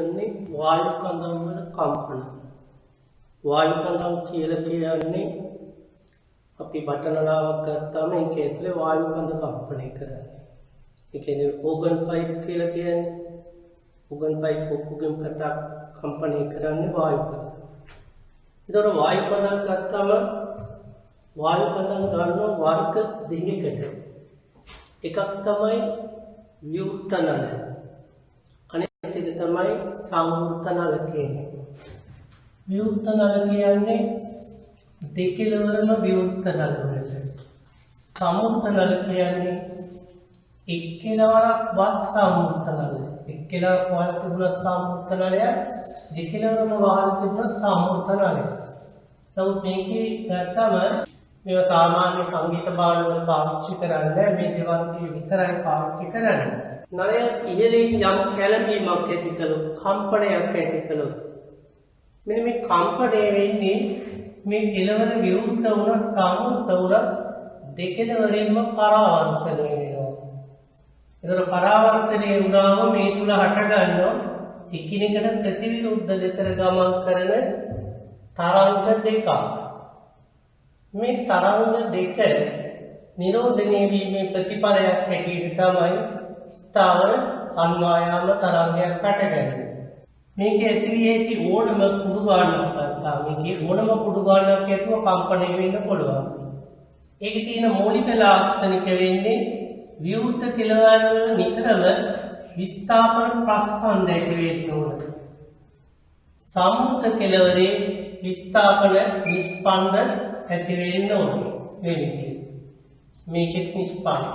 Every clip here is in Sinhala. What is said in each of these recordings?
කියන්නේ වායු කඳන් වල කම්පන. වායු කඳන් කියලා කියන්නේ අපි බටනලාවක් ගත්තාම ඒක ඇතුලේ වායු කඳ කම්පණය කරන්නේ. ඒ කියන්නේ ඕගන් පයිප් කියලා කියන්නේ ඕගන් පයිප් ඔක්කොගෙම කතා කම්පණය කරන්නේ වායු කඳ. ඒතකොට වායු කඳන් ගත්තාම වායු කඳන් ගන්නවා වර්ග දෙකකට. එකක් තමයි විවෘත නල. අනෙක් එක තමයි සංවෘත නල කියන්නේ. විවෘත නල කියන්නේ දෙකලවරම විවෘත නල වලට. සංවෘත නල කියන්නේ එක්කෙලවරක් වත් සංවෘත නල. එක්කෙලවරක් වහල් තිබුණත් සංවෘත නලය, දෙකලවරම වහල් තිබුණත් සංවෘත නලය. නමුත් මේකේ ගත්තම මේවා සාමාන්‍ය සංගීත භාණ්ඩවල පාවිච්චි කරන්නේ මේ දේවල් විතරයි පාවිච්චි කරන්නේ. නලය ඉහළින් යම් කැළඹීමක් ඇති කළොත්, කම්පනයක් ඇති කළොත් මෙන්න මේ කම්පණය වෙන්නේ මේ කෙළවර විවෘත වුණත් සංවෘත වුණත් දෙකලවරින්ම පරාවර්තනය වෙනවා. ඒතර පරාවර්තනය වුණාම මේ තුල හට ගන්නවා එකිනෙකට ප්‍රතිවිරුද්ධ දෙසට ගමන් කරන තරංග දෙකක්. මේ තරංග දෙක නිරෝධනය වීමේ ප්‍රතිඵලයක් හැටියට තමයි ස්ථාවර අන්වායාම තරංගයක් හටගන්නේ. මේක ඇති විය හැකි ඕනම කුඩු ගානක් ගත්තා. මේකේ ඕනම කුඩු ගානක් ඇතුව කම්පණය වෙන්න පුළුවන්. ඒකේ තියෙන මූලික ලාක්ෂණික වෙන්නේ විවෘත කෙළවර වල නිතරම විස්ථාපන ප්‍රස්පන්ද ඇති වෙන්න ඕන. සංවෘත කෙළවරේ විස්ථාපන නිස්පන්ද ඇති වෙන්න ඕන. මේකෙත් නිස්පන්ද.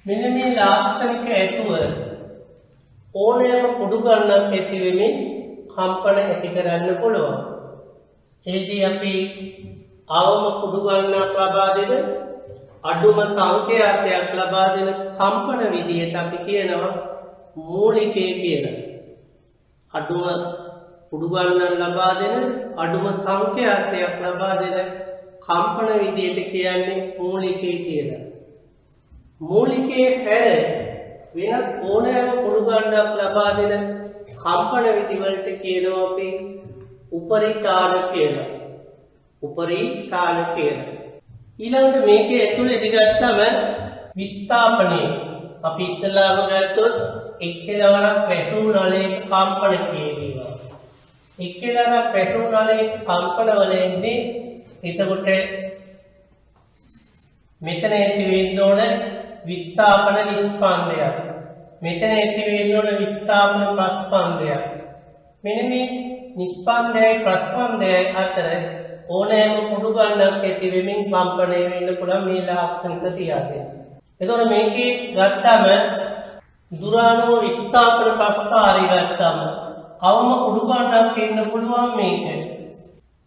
මෙන්න මේ ලාක්ෂණික ඇතුව ඕනෑම කුඩු ගණනක් ඇති වෙමින් කම්පන ඇති කරන්න පුළුවන්. එෙහිදී අපි අවම කුඩු ගණනක් ලබා දෙන අඩුම සංකේතයක් ලබා දෙන කම්පන විදියට අපි කියනවා මූලිකය කියලා. අඩුම කුඩු ගණනක් ලබා දෙන අඩුම සංකේතයක් ලබා දෙන කම්පන විදියට කියන්නේ මූලිකය කියලා. මූලිකයේ හැර වෙනත් ඕනෑම කුඩු ගණනක් ලබා දෙන කම්පන විදි වලට කියනවා අපි උපරිතාන කියලා. උපරිතාන කියලා. ඊළඟට මේකේ ඇතුළේදී ගත්තම විස්ථාපනය අපි ඉස්සලාම ගත්තොත් එක්කෙලවරක් වැසූ නලයේ කම්පන කියනවා. එක්කෙලවරක් වැසූ නලයේ කම්පන වල එන්නේ එතකොට මෙතන ඇති වෙන්න ඕන විස්ථාපන නිස්පන්දයක්. මෙතන ඇති වෙන්න ඕන විස්ථාපන ප්‍රස්පන්දයක්. මෙන්න මේ නිස්පන්දයයි ප්‍රස්පන්දයයි අතර ඕනෑම කුඩු ගණනක් ඇති වෙමින් කම්පණය වෙන්න පුළුවන් මේ ලාක්ෂණික තියාගෙන. එතකොට මේකේ ගත්තම දුරාණු විස්ථාපන ප්‍රස්පාරය ගත්තම අවම කුඩු ගණනක් එන්න පුළුවන් මේක.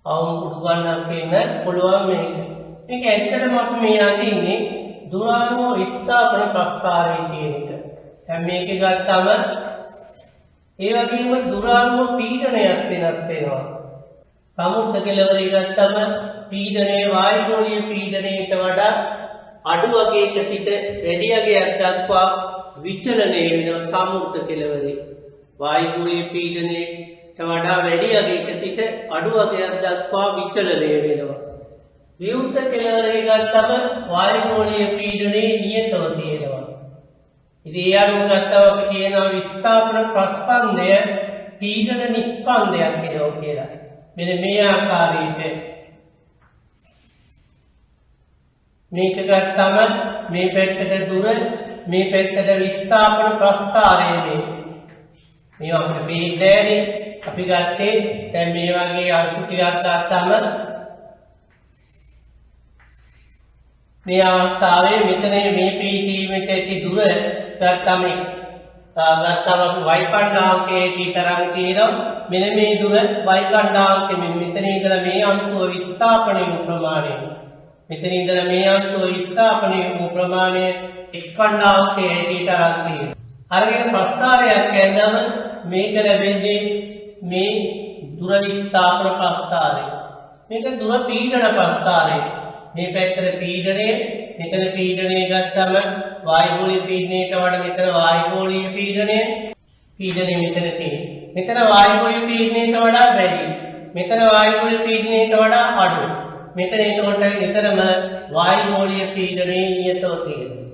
අවම කුඩු ගණනක් එන්න පුළුවන් මේක. මේක ඇත්තටම අපි මේ අදින්නේ දුරාණු විස්ථාපන ප්‍රස්පාරය කියන එක. දැන් මේක ගත්තම ඒ වගේම දුරාණු පීඩනයක් වෙනස් වෙනවා. සමුද්‍ර කෙළවරේ ගත්තම පීඩනයේ වායුගෝලීය පීඩනයට වඩා අඩු වගයක සිට වැඩි වගයක් දක්වා විචලනය වෙනවා සමුද්‍ර කෙළවරේ. වායුගෝලීය පීඩනයට වඩා වැඩි වගයක සිට අඩු වගයක් දක්වා විචලනය වෙනවා. විවෘත කෙළවරේ ගත්තම වායුගෝලීය පීඩනයේ නියතව තියෙනවා. ඉතින් ඒ අනුව ගත්තම අපි කියනවා විස්ථාපන ප්‍රස්පන්දය පීඩන නිස්පන්දයක් වෙනවා කියලා. මෙන්න මේ ආකාරයට මේක ගත්තම මේ පැත්තට දුර, මේ පැත්තට විස්ථාපන ප්‍රස්ථාරයේ මේවා අපිට පේන්නේ අපි ගත්තේ දැන් මේ වගේ අංශු ටිකක් ගත්තම මේ අවස්ථාවේ මෙතන මේ පීඨීමට ඇති දුර ගත්තම අපි වයිකණ්ඩාංකයේ තරම් තියෙනවා. මෙන්න මේ දුර වයිකණ්ඩාංකෙ මෙතන ඉඳලා මේ අංශුව විස්ථාපනය වූ ප්‍රමාණය, මෙතන ඉඳලා මේ අංශුව විස්ථාපනය වූ ප්‍රමාණය x කණ්ඩාංකයේ තරම් තියෙනවා. අරගෙන ප්‍රස්ථාරයක් ඇඳම මේක ලැබෙන්නේ මේ දුර විස්ථාපන ප්‍රස්ථාරය. මේක දුර පීඩන ප්‍රස්ථාරය. මේ පැත්තට පීඩනය, මෙතන පීඩනය ගත්තම වායුගෝලීය පීඩනයට වඩා මෙතන වායුගෝලීය පීඩනය, පීඩනය මෙතන තියෙන්නේ. මෙතන වායු පීඩනයට වඩා වැඩි. මෙතන වායු පීඩනයට වඩා අඩු. මෙතන එතකොට නිතරම වායු පීඩනයේ නියතව තියෙනවා.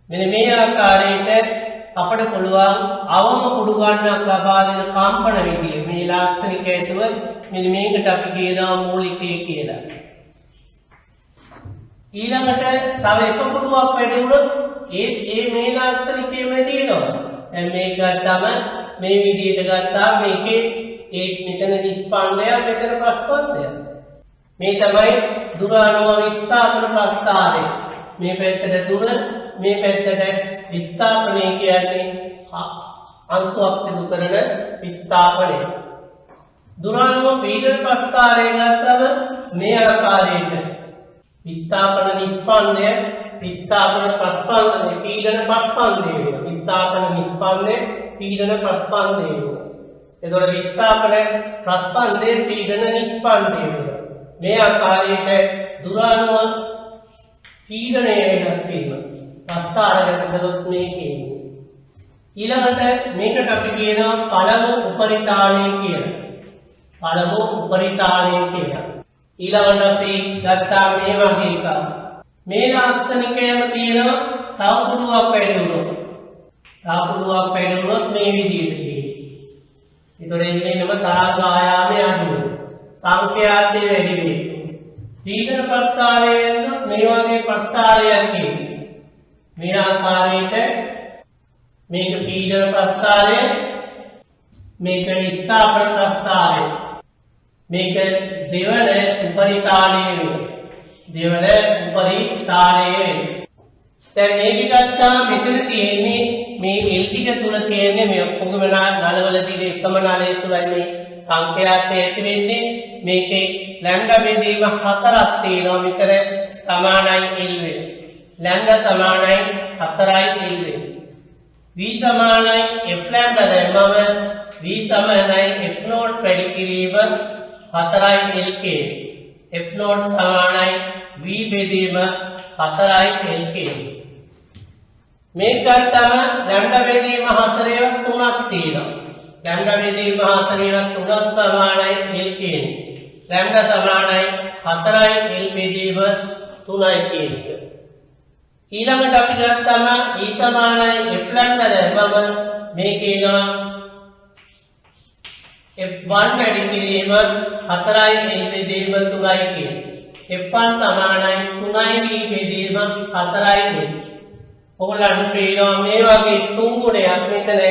මෙන්න මේ ආකාරයට අපට පුළුවන් අවම කුඩු ගන්නක් ලබා දෙන කම්පන විදිය මේ ලාක්ෂණික හේතුව මෙන්න මේකට අපි කියනවා මූලිකය කියලා. ඊළඟට තව එක කුඩුවක් වැඩි වුණොත් ඒ මේ ලාක්ෂණිකයම තියෙනවා. දැන් මේක ගත්තම මේ විදියට ගත්තා මේකේ ඒ මෙතන නිෂ්පාදනය මෙතන ප්‍රස්පන්දය. මේ තමයි දුරානුව විස්ථාපන ප්‍රස්ථාරය. මේ පැත්තට දුර මේ පැත්තට විස්ථාපනය කියන්නේ අංශුවක් සිදු කරන විස්ථාපනය. දුරානුව පීඩන ප්‍රස්ථාරය ගත්තම මේ ආකාරයට විස්ථාපන නිෂ්පන්දය විස්ථාපන ප්‍රස්පන්දය පීඩන ප්‍රස්පන්දය වෙනවා. විස්ථාපන නිෂ්පන්දය පීඩන ප්‍රස්පන්දය වෙනවා. එතකොට විස්ථාපන ප්‍රස්පන්දය පීඩන නිෂ්පන්දය වෙනවා. මේ ආකාරයට දුරානුව පීඩනය වෙනස් වීම ප්‍රස්ථාරයකට බලොත් මේ කියන්නේ. ඊළඟට මේකට අපි කියනවා පළමු උපරිතාලය කියලා. පළමු උපරිතාලය කියලා. ඊළඟට අපි ගත්තා මේ වගේ එකක්. මේ ලාක්ෂණිකයම තියෙනවා තව කුඩුවක් වැඩි වුණොත්. තව කුඩුවක් වැඩි වුණොත් මේ විදිහට තියෙනවා. ඒතකොට එන්නම තරංග ආයාමය අඩු වෙනවා. සංඛ්‍යාතය වැඩි වෙනවා. පීඩන ප්‍රස්ථාරයෙන් මේ වගේ ප්‍රස්ථාරයක් තියෙනවා. මේ ආකාරයට මේක පීඩන ප්‍රස්ථාරය මේක විස්ථාපන ප්‍රස්ථාරය මේක දෙවන උපරිතාලය වෙනවා. දෙවන උපරිතාලය වෙනවා. දැන් මේක ගත්තාම මෙතන තියෙන්නේ මේ L ටික තුල තියෙන්නේ මේ ඔක්කොම නලවල තියෙන එකම නලය තුලයි මේ සංඛ්‍යාතය ඇති වෙන්නේ. මේකේ ලැම්ඩා බෙදීම හතරක් තියෙනවා. මෙතන සමානයි L වෙනවා. लैम्डा समानයි 4යි L වෙනවා. V සමානයි F ලැම්ඩා දැම්මම V සමානයි F නෝට් වැඩි කිරීම 4යි LK. F නෝට් සමානයි V බෙදීම 4යි LK. මේක ගත්තම ලැම්ඩා බෙදීම 4 ඒවත් 3ක් තියෙනවා. ලැම්ඩා බෙදීම 4 ඒවත් 3ක් සමානයි LK. ලැම්ඩා සමානයි 4යි L බෙදීම 3යි කියන. ඊළඟට අපි ගත්තම E සමානයි F ලැම්ඩා දැම්මම මේකේනවා F1 වැඩි කිරීම 4යි L බෙදීම 3යි කියන. F1 සමානයි 3යි V බෙදීම 4යි L. ඔයගොල්ලන්ට පේනවා මේ වගේ තුන් ගුණයක් මෙතන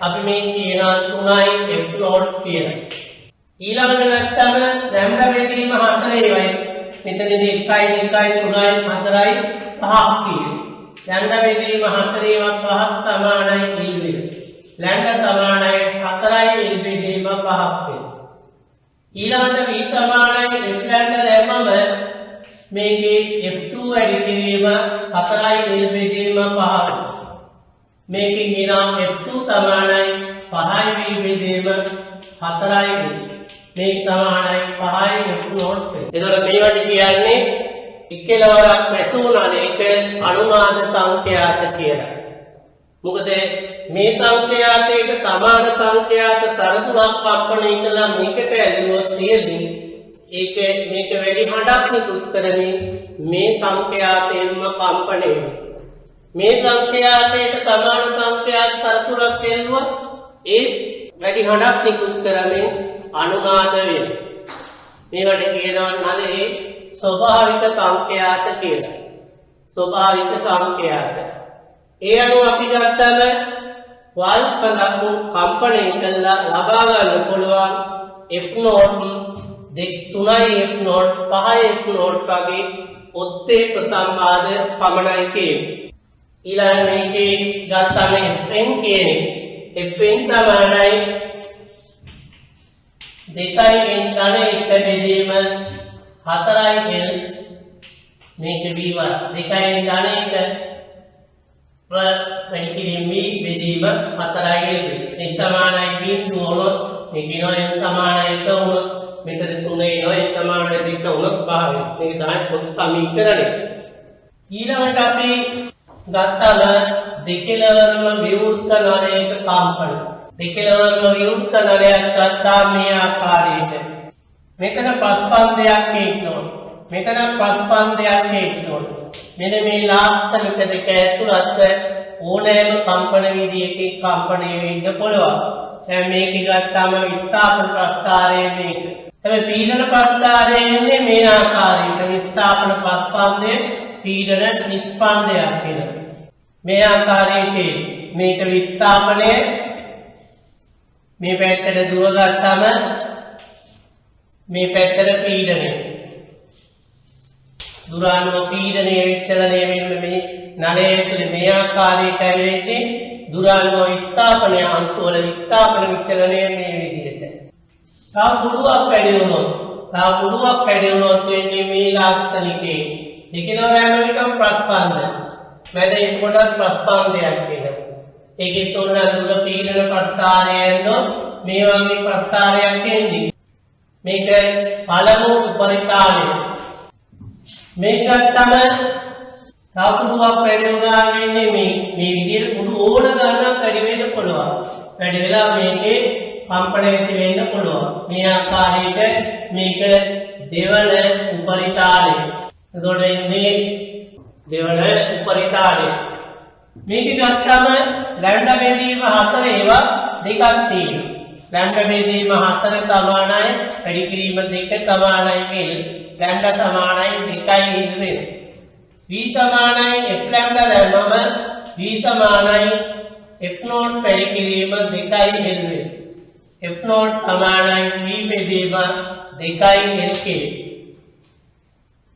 අපි මේ කියනවා 3යි F නෝට් කියලා. ඊළඟට ගත්තම ලැම්ඩා බෙදීම 4 ඒවයි. මෙතනදී 1යි 2යි 3යි 4යි 5ක් තියෙනවා. ලැම්ඩා බෙදීම 4 ඒවත් 5ක් සමානයි L වෙනවා. ලැම්ඩා සමානයි 4යි L බෙදීම 5ක් වෙනවා. ඊළඟට V සමානයි F ලැම්ඩා දැම්මම මේකේ F2 වැඩි කිරීම 4යි L බෙදීම 5 වෙනවා. මේකේ කියනවා F2 සමානයි 5යි V බෙදීම 4යි L. මේක සමානයි 5යි F නෝට් වෙනවා. එතකොට මේවට කියන්නේ ඉක්කලවරක් මැසුණානේ ඒක අනුමාන සංඛ්‍යාත කියලා. මොකද මේ සංඛ්‍යාතයට සමාන සංඛ්‍යාත සරතුරක් කම්පණය කළා මේකට ඇලුවොත් තියෙන්නේ ඒක මේක වැඩි හඬක් නිකුත් කරමින් මේ සංඛ්‍යාතයෙන්ම කම්පණය වෙනවා. මේ සංඛ්‍යාතයට සමාන සංඛ්‍යාත සරතුරක් ඇලුවොත් ඒ වැඩි හඬක් නිකුත් කරමින් අනුනාද වෙනවා. මේවට කියනවා නලේ ස්වභාවික සංඛ්‍යාත කියලා. ස්වභාවික සංඛ්‍යාත. ඒ අනුව අපි ගත්තම වාල්කලක් කම්පණය කළා ලබා ගන්න පුළුවන් F නෝට් 3යි F නෝට් 5යි F නෝට් වගේ ඔත්තේ ප්‍රසම්පාද පමණයි කියන්නේ. ඊළඟ මේකේ ගත්තම Fn කියන්නේ Fn සමානයි 2යි n ධන 1 බෙදීම 4යි L මේක V1 2යි n ධන 1 වැඩි කිරීම V බෙදීම 4යි L මේ සමානයි V2 වුණොත් මේ කියනවා n සමානයි 1 වුණොත් මෙතන 3 එනවා n සමානයි 2 වුණොත් 5 වෙනවා. මේක තමයි පොදු සමීකරණය. ඊළඟට අපි ගත්තම දෙකලවරම විවෘත නලයක කම්පන. දෙකලවරම විවෘත නලයක් ගත්තා මේ ආකාරයට. මෙතන පස්පන්දයක් ඉන්නවා. මෙතන පස්පන්දයක් ඉන්නවා. මෙන්න මේ ලාක්ෂණික දෙක ඇතුළත ඕනෑම කම්පන විදියකින් කම්පණය වෙන්න පුළුවන්. දැන් මේක ගත්තාම විස්ථාපන ප්‍රස්ථාරය මේක. හැබැයි පීඩන ප්‍රස්ථාරය එන්නේ මේ ආකාරයට. විස්ථාපන පස්පන්දය පීඩන නිස්පන්දයක් වෙනවා. මේ ආකාරයට මේක විස්ථාපනය මේ පැත්තට දුව ගත්තම මේ පැත්තට පීඩනය. දුරානුව පීඩනය විචලනය වෙන්න මේ නලය ඇතුලේ මේ ආකාරයට ඇවිල්ලා දුරානුව විස්ථාපනය අංශ වල විස්ථාපන විචලනය මේ විදිහට. තව පුඩුවක් වැඩි වුණොත් වෙන්නේ මේ ලාක්ෂණිකේ. දෙකනෝරෑම විටම ප්‍රස්පන්ද. මැද එතකොටත් ප්‍රස්පන්දයක් වෙනවා. ඒකෙත් උන්න දුර පීඩන ප්‍රස්ථාරය එනොත් මේ වගේ ප්‍රස්ථාරයක් එන්නේ. මේක පළමු උපරිතාලය. මේක ගත්තම තව පුඩුවක් වැඩි වුණා වෙන්නේ මේ විදිහට පුඩු ඕන ගණනක් වැඩි වෙන්න පුළුවන්. වැඩි වෙලා මේකේ කම්පණය වෙන්න පුළුවන්. මේ ආකාරයට මේක දෙවන උපරිතාලය. එතකොට මේ දෙවන උපරිතාලය. මේක ගත්තම ලැම්ඩා බෙදීම 4 ඒවා දෙකක් තියෙනවා. ලැම්ඩා බෙදීම 4 සමානයි වැඩි කිරීම 2 සමානයි කියලා. ලැම්ඩා සමානයි 2යි ඉන්නේ. v සමානයි f ලැම්ඩා දැම්මම v සමානයි f නෝට් වැඩි කිරීම 2යි ඉන්නේ. f නෝට් සමානයි v බෙදීම 2යි lk.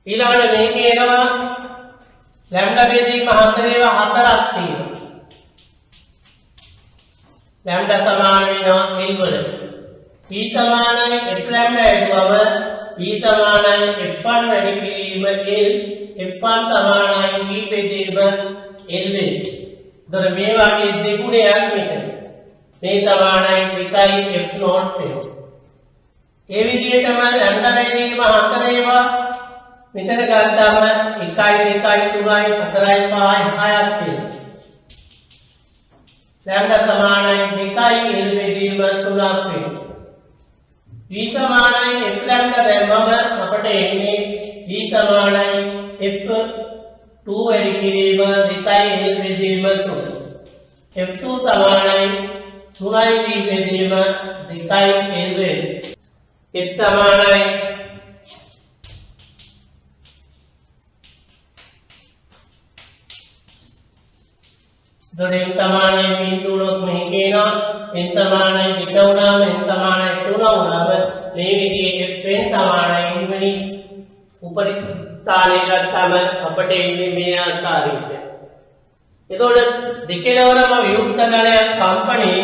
ඊළඟට මේකේ එනවා ලැම්ඩා බෙදීම 4 ඒවා 4ක් තියෙනවා. ලැම්ඩා සමාන වෙනවා v වලට. v සමානයි f ලැම්ඩා ඇදුවම v සමානයි f1 වැඩි කිරීම l f1 සමානයි v බෙදීම l වෙනවා. එතකොට මේ වගේ දෙගුණයක් මෙතන. මේ සමානයි 2යි f නෝට් වෙනවා. ඒ විදිහටම ලැම්ඩා බෙදීම 4 ඒවා මෙතන ගත්තාම 1 2 3 4 5 6ක් තියෙනවා. लैम्डा समानाय 2යි l බෙදීම 3ක් වෙනවා. v समानाय f लैम्डा දැම්මම අපට එන්නේ v समानाय f2 වැඩි කිරීම 2යි l බෙදීම 3. f2 समानाय 3යි v බෙදීම 2යි l වෙනවා. f समानाय n समानाय बिंदु उनोत नहीं केना n समानाय 2 වුණාම n समानाय 3 වුණාම මේ විදිහේ f n समानाय ඉන්වෙනි උපරිතාලය ගත්තම අපට එන්නේ මේ ආකාරයට. එතකොට දෙකලවරම විවෘත නලයක් කම්පණේ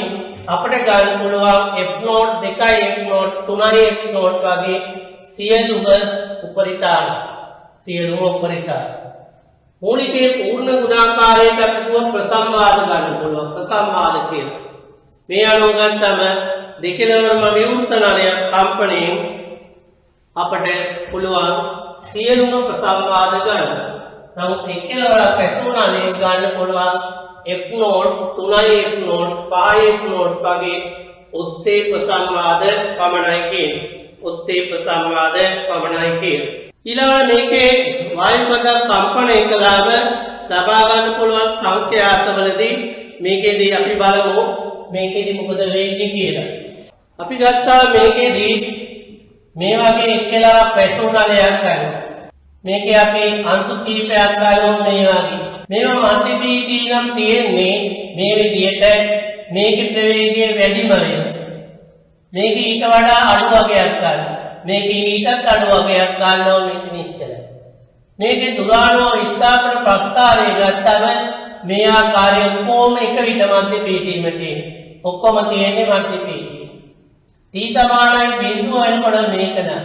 අපිට ගන්න පුළුවන් f නෝට් 2යි f නෝට් 3යි f නෝට් වගේ සියලුම උපරිතාල. මූලිකයේ පූර්ණ ගුණාකාරයට අපිට ප්‍රසම්වාද ගන්න පුළුවන්. ප්‍රසම්වාද කියලා. මේ අනුව ගත්තම දෙකලවරම විවෘත නලයක් කම්පණයෙන් අපට පුළුවන් සියලුම ප්‍රසම්වාද ගන්න. නමුත් එකලවරක් ඇතුළේ ගන්න පුළුවන් f නෝට් 3යි f නෝට් 5යි f නෝට් වගේ ඔත්තේ ප්‍රසම්වාද පමණයි කියන්නේ. ඔත්තේ ප්‍රසම්වාද පමණයි කියන්නේ. ඊළඟ මේකේ වායුපද කම්පණය කළාම ලබා ගන්න පුළුවන් සංඛ්‍යාතවලදී මේකේදී අපි බලමු මේකේදී මොකද වෙන්නේ කියලා. අපි ගත්තා මේකේදී මේ වගේ එක්කලාවක් පැතුණාලයක් ගන්න. මේකේ අපි අංශු කීපයක් ගන්නවා මේ වගේ. මේවා මධ්‍ය පීඨී නම් තියෙන්නේ මේ විදිහට මේකේ ප්‍රවේගය වැඩිම වෙනවා. මේක ඊට වඩා අඩු වගයක් ගන්න. මේක ඊටත් අඩු වගයක් ගන්නවා මේක නිශ්චලයි. මේකේ දුරාණුව විස්ථාපන ප්‍රස්ථාරය ගත්තම මේ ආකාරය කොහොම එක විට මධ්‍ය පීඨීම තියෙන්නේ. ඔක්කොම තියෙන්නේ මධ්‍ය පීඨී. t සමානයි බිඳුව වෙනකොට මේක නෑ.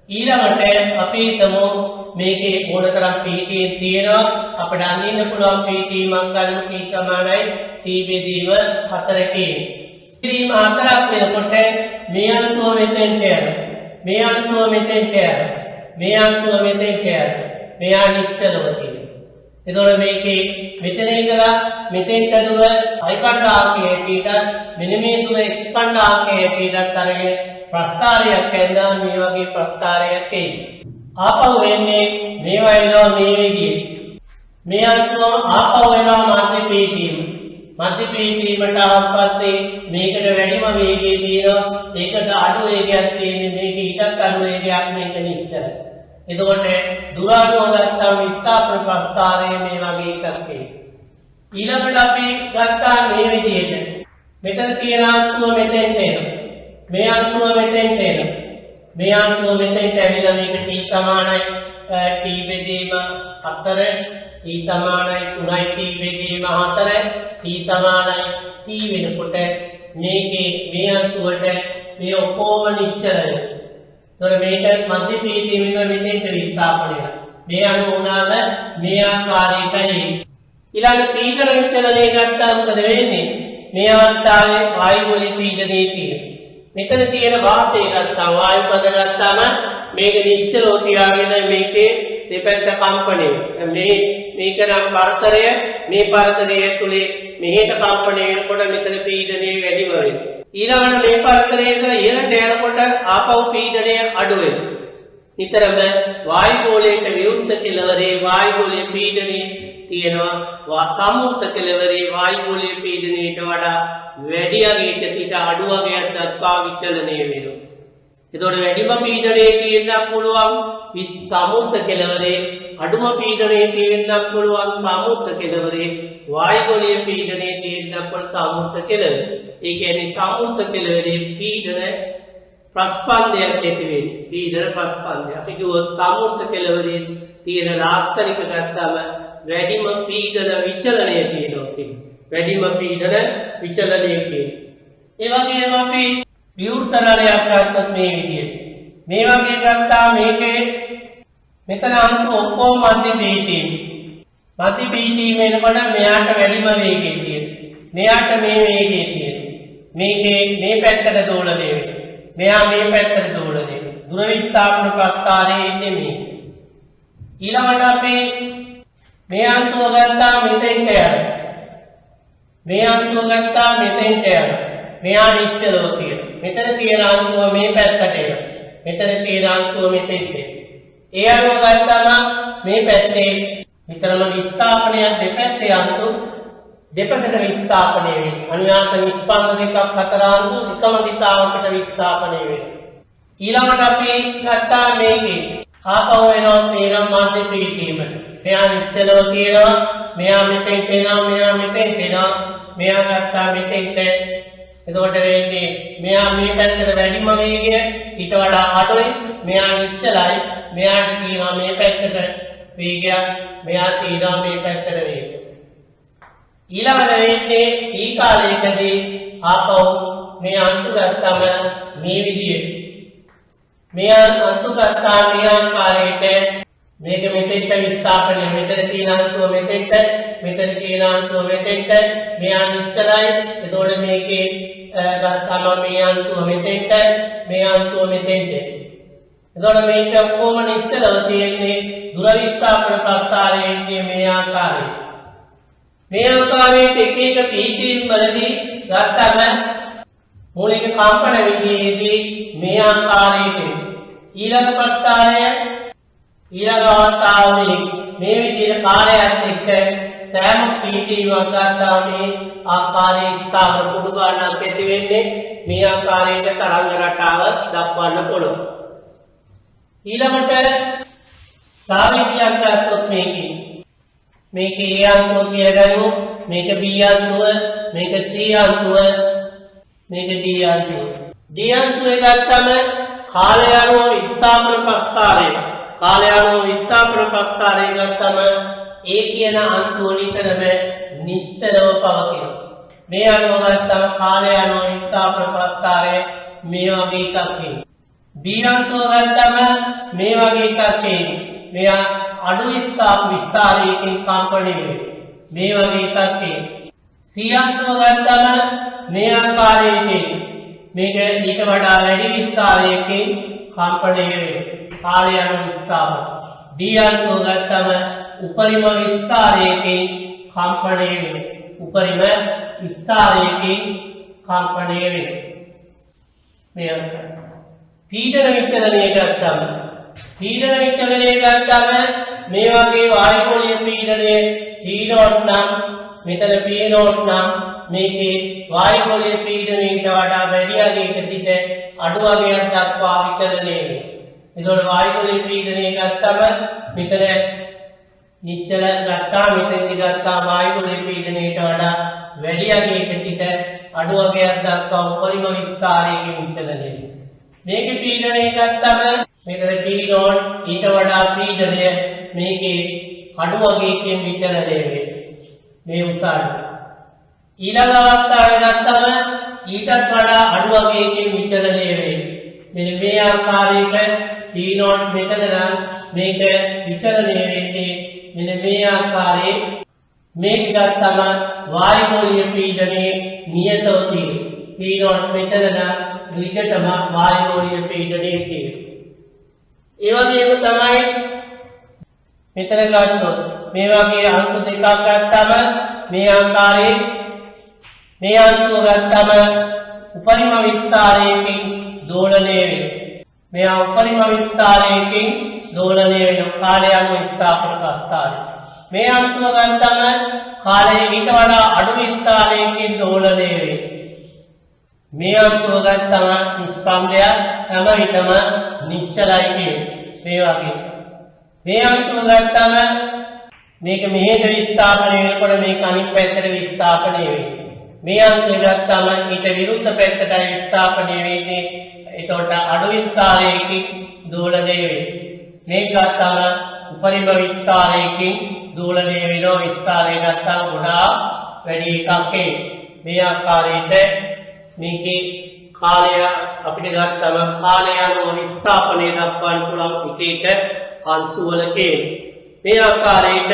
ඊළඟට අපි හිතමු මේකේ මොනතරම් පීඨී තියෙනවා අපිට අඳින්න පුළුවන් පීඨීමක් ගන්න t සමානයි t බෙදීම 4කින්. බෙදීම 4ක් වෙනකොට මේ අංශුව මෙතෙන්ට යනවා. මේ අංශුව මෙතෙන්ට යනවා. මේ අංශුව මෙතෙන්ට යනවා. මෙයා නිශ්චලව තියෙනවා. එතකොට මේකේ මෙතන ඉඳලා මෙතෙන්ට දුර y කණ්ඩායමේ හැටියට මෙන්න මේ දුර x කණ්ඩායමේ හැටියටත් අරගෙන ප්‍රස්ථාරයක් ඇඳලා මේ වගේ ප්‍රස්ථාරයක් එයි. ආපහු එන්නේ මේවා එනවා මේ විදිහට. මේ අන්තිම ආපහු එනවා මධ්‍ය පීඨියම. මධ්‍ය පීඨියමට ආවත් පස්සේ මේකට වැඩිම වේගය තියෙනවා. ඒකට අඩු වේගයක් තියෙන්නේ මේක ඊටත් අඩු වේගයක් මේක නිශ්චලයි. එතකොට දුර අනුව ගත්තාම විස්ථාපන ප්‍රස්ථාරය මේ වගේ එකක් එයි. ඊළඟට අපි ගත්තා මේ විදිහට. මෙතන තියෙන අන්තිම මෙතෙන්ට එනවා. මේ අන්තිම මෙතෙන්ට එනවා. මේ අන්තිම මෙතෙන්ට ඇවිල්ලා මේක t සමානයි t බෙදීම 4 t සමානයි 3යි t බෙදීම 4 t සමානයි t වෙනකොට මේකේ මේ අන්තිමට මේ ඔක්කොම නිශ්චලයි. එතකොට මේක මධ්‍ය පීඨියම මෙතෙන්ට විස්ථාපනය. මේ අනුව උනාම මේ ආකාරයටයි. ඊළඟ පීඩන විචලනය ගත්තාම මොකද වෙන්නේ? මේ අවස්ථාවේ වායු ගෝලී පීඩනයේ තියෙන. මෙතන තියෙන වාතය ගත්තා වායු පද ගත්තාම මේක නිශ්චලව තියාගෙන මේකේ දෙපැත්ත කම්පණය. මේක නම් පරතරය මේ පරතරය ඇතුලේ මෙහෙට කම්පණය වෙනකොට මෙතන පීඩනය වැඩිම වෙනවා. ඊළඟට මේ පරතරයේ ඉඳලා ඉහළට යනකොට ආපහු පීඩනය අඩු වෙනවා. නිතරම වායු ගෝලයට විරුද්ධ කෙළවරේ වායු ගෝලීය පීඩනයේ තියෙනවා සම්මුත කෙළවරේ වායු ගෝලීය පීඩනයට වඩා වැඩි අගයක සිට අඩු අගයක් දක්වා විචලනය වෙනවා. එතකොට වැඩිම පීඩනයේ තියෙන්න පුළුවන් සම්මුත කෙළවරේ අඩුම පීඩනයේ තියෙන්න පුළුවන් සම්මුත කෙළවරේ වායු ගෝලීය පීඩනයේ තියෙන්න පුළුවන් සම්මුත කෙළවර. ඒ කියන්නේ සම්මුත කෙළවරේ පීඩන ප්‍රස්පන්දයක් ඇති වෙන්නේ. පීඩන ප්‍රස්පන්දය. අපි කිව්වොත් සම්මුත කෙළවරේ තියෙන ලාක්ෂණික ගත්තම වැඩිම පීඩන විචලනය තියෙනවා කියන්නේ. වැඩිම පීඩන විචලනය කියන්නේ. ඒ වගේම අපි විවෘතනලයක් ගත්තොත් මේ විදිහට. මේ වගේ ගත්තා මේකේ මෙතන අංශ ඔක්කොම මධ්‍ය පීඨිය. මධ්‍ය පීඨිය වෙනකොට මෙයාට වැඩිම වේගය තියෙනවා. මෙයාට මේ වේගය තියෙනවා. මේකේ මේ පැත්තට දෝලණය වෙනවා. මෙයා මේ පැත්තට දෝලණය වෙනවා. දුර විස්ථාපන ප්‍රස්ථාරයේ ඉන්නේ මේ. ඊළඟට අපි මේ අංශුව ගත්තා මෙතෙන්ට යනවා. මේ අංශුව ගත්තා මෙතෙන්ට යනවා. මෙයා නිශ්චලව තියෙනවා. මෙතන තියෙන අංශුව මේ පැත්තට එනවා. මෙතන තියෙන අංශුව මෙතෙන්ට එනවා. ඒ අනුව ගත්තාම මේ පැත්තේ විතරම විස්ථාපනයක් දෙපැත්තේ අංශු දෙපැත්තට විස්ථාපනය වෙනවා. අනුයාත නිස්පන්ද දෙකක් හතර අංශු එකම දිශාවකට විස්ථාපනය වෙනවා. ඊළඟට අපි ගත්තා මේකේ ආපහු එනවා තේරම් මධ්‍ය පීඨියමට. මෙයා නිශ්චලව තියෙනවා. මෙයා මෙතෙන්ට එනවා. මෙයා මෙතෙන්ට එනවා. මෙයා ගත්තා මෙතෙන්ට. එතකොට වෙන්නේ මෙයා මේ පැත්තට වැඩිම වේගය ඊට වඩා අඩුයි. මෙයා නිශ්චලයි. මෙයාට තියෙනවා මේ පැත්තට වේගයක්. මෙයා තියෙනවා මේ පැත්තට වේගය. ඊළඟට වෙන්නේ ඊ කාලයකදී ආපහු මේ අංශු ගත්තම මේ විදිහට. මේ අංශු ගත්තා මේ ආකාරයට මේක මෙතෙන්ට විස්ථාපනය. මෙතන තියෙන අංශුව මෙතෙන්ට, මෙතන තියෙන අංශුව මෙතෙන්ට. මෙයා නිශ්චලයි. එතකොට මේකේ ගත්තාම මේ අංශුව මෙතෙන්ට, මේ අංශුව මෙතෙන්ට. එතකොට මේක ඔක්කොම නිශ්චලව තියෙන්නේ දුර විස්ථාපන ප්‍රස්ථාරයේ මේ ආකාරයට. මේ ආකාරයට එක එක පීඨීන් වලදී ගත්තම මූලික කම්පන විදියේදී මේ ආකාරයට ඊළඟ ප්‍රස්ථාරය ඊළඟ අවස්ථාවේ මේ විදිහට කාලයක් එක්ක සෑම පීඨීන්ක් ගත්තා මේ ආකාරයේ ඉස්තාවර කුඩු ගන්නක් ඇති වෙන්නේ මේ ආකාරයට තරංග රටාව දක්වන්න පුළුවන්. ඊළඟට සාවිද්‍යාවක් ගත්තොත් මේක A අංශුව කියලා ගමු. මේක B අංශුව, මේක C අංශුව, මේක D අංශුව. D අංශුවේ ගත්තම කාලය අනුව විස්ථාපන ප්‍රස්ථාරය. කාලය අනුව විස්ථාපන ප්‍රස්ථාරය ගත්තම A කියන අංශුව නිතරම නිශ්චලව පවතිනවා. මේ අනුව ගත්තම කාලය අනුව විස්ථාපන ප්‍රස්ථාරය මේ වගේ එකක් එනවා. B අංශුව ගත්තම මේ වගේ එකක් එනවා. මෙයා අඩු විස්තාරයකින් කම්පණය වෙනවා. මේ වගේ එකක් එනවා. C අංශුව ගත්තම මේ ආකාරයට එනවා. මේක ඊට වඩා වැඩි විස්තාරයකින් කම්පණය වෙනවා. කාලය අනුව විස්තාරය. D අංශුව ගත්තම උපරිම විස්තරයකින් කම්පණය වේ. උපරිම විස්තරයකින් කම්පණය වේ. මේ පීඩන විචලනය ගත්තම මේ වගේ වායුගෝලීය පීඩනය P0 නම් මෙතන P0 නම් මේකේ වායුගෝලීය පීඩනයට වඩා වැඩි අගයක සිට අඩු අගයක් දක්වා විචලනය වේ. එතකොට වායුගෝලීය පීඩනය ගත්තම මෙතන නිශ්චල ගත්තා මෙතෙන්දි ගත්තා වායුගෝලීය පීඩනයට වඩා වැඩි අගයක සිට අඩු අගයක් දක්වා උපරිම විස්තරයකින් විචලනය වේ. මේකේ පීඩනය ගත්තම මෙතන P0 ඊට වඩා පීඩනය මේකේ අඩු අගයකින් විචලනය වේ. මේ උසාවි ඊළඟ අවස්ථාවේ ගත්තම ඊටත් වඩා අඩු අගයකින් විචලනය වේ. මෙන්න මේ ආකාරයට P0 මෙතන නම් මේක විචලනය වෙන්නේ මෙන්න මේ ආකාරයේ මේක ගත්තම වායුගෝලීය පීඩනයේ නියතව තියෙනවා. P0 මෙතන නම් විගතම වායුගෝලීය පීඩනයේ තියෙනවා. ඒ වගේම තමයි මෙතන ගත්තොත් මේ වගේ අංශ දෙකක් ගත්තම මේ ආකාරයේ මේ අංශුව ගත්තම උපරිම විස්තරයකින් දෝලණය වේ. මේ උපරිම විස්තරයකින් දෝලණය වෙන කාලය අනුව විස්ථාපන ප්‍රස්ථාරය. මේ අංශුව ගත්තම කාලයේ ඊට වඩා අඩු විස්තරයකින් දෝලණය වේ. මේ අංශුව ගත්තම නිස්පන්දය හැම විටම නිශ්චලයි වේ. මේ වගේ මේ අංශුව ගත්තම මේක මෙහෙට විස්ථාපනය වෙනකොට මේක අනිත් පැත්තට විස්ථාපනය වේ. මේ අංශය ගත්තම ඊට විරුද්ධ පැත්තටයි විස්ථාපනය වෙන්නේ. එතකොට අඩු විස්තරයකින් දෝලණය වේ. මේක ගත්තම උපරිම විස්තරයකින් දෝලණය වෙනවා. විස්තරය ගත්තම ගොඩාක් වැඩි එකක් ඒ. මේ ආකාරයට මේකේ කාලය අපිට ගත්තම කාලය අනුව විස්ථාපනය දක්වන්න පුළුවන් එක අංශු වලකේ. මේ ආකාරයට